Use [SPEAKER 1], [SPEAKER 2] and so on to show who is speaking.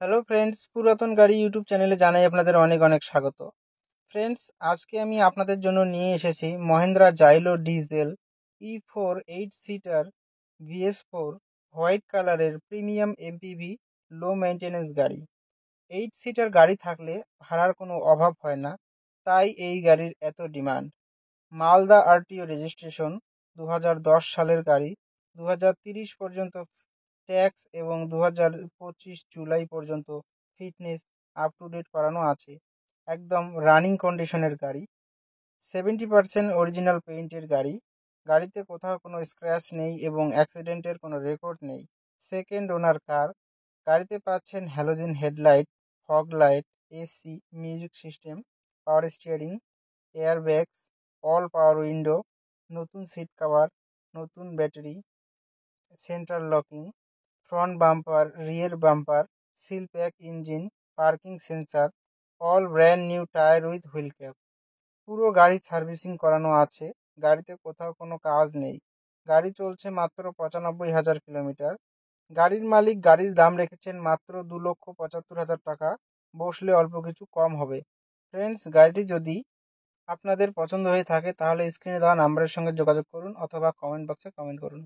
[SPEAKER 1] Hello friends, পুরাতন গাড়ি YouTube চ্যানেলে জানাই আপনাদের অনেক অনেক স্বাগত। ফ্রেন্ডস, আজকে আমি আপনাদের জন্য নিয়ে এসেছি Mahindra Xylo diesel E4 8 seater VS4 white কালারের প্রিমিয়াম এমপিভি লো মেইনটেনেন্স গাড়ি। 8 সিটার গাড়ি থাকলে ভাড়ার কোনো অভাব হয় না, তাই এই গাড়ির এত ডিমান্ড। মালদা আরটিও রেজিস্ট্রেশন, 2010 সালের গাড়ি, 2030 পর্যন্ত ট্যাক্স এবং 2025 জুলাই পর্যন্ত ফিটনেস আপ টু ডেট করানো আছে। একদম রানিং কন্ডিশনের গাড়ি, 70% অরিজিনাল পেইন্টের গাড়ি। গাড়িতে কোথাও কোনো স্ক্র্যাচ নেই এবং অ্যাক্সিডেন্টের কোনো রেকর্ড নেই। Second owner car. গাড়িতে পাচ্ছেন halogen headlight, fog light, AC, music system, power steering, airbags, all power window, নতুন সিট কভার, নতুন battery, central locking, front bumper, rear bumper, seal pack engine, parking sensor, all brand new tyre with wheel cap. পুরো গাড়ি servicing করানো আছে। গাড়িতে কোথাও কোনো কাজ নেই। গাড়ি চলছে মাত্র 95,000 কিলোমিটার। গাড়ির মালিক গাড়ির দাম রেখেছেন মাত্র 2,75,000 টাকা। বসলে অল্প কিছু কম হবে। ফ্রেন্ডস, গাড়িটি যদি আপনাদের পছন্দ হয়ে থাকে তাহলে স্ক্রিনে দেওয়া নাম্বারের সঙ্গে যোগাযোগ করুন অথবা কমেন্ট বক্সে কমেন্ট করুন।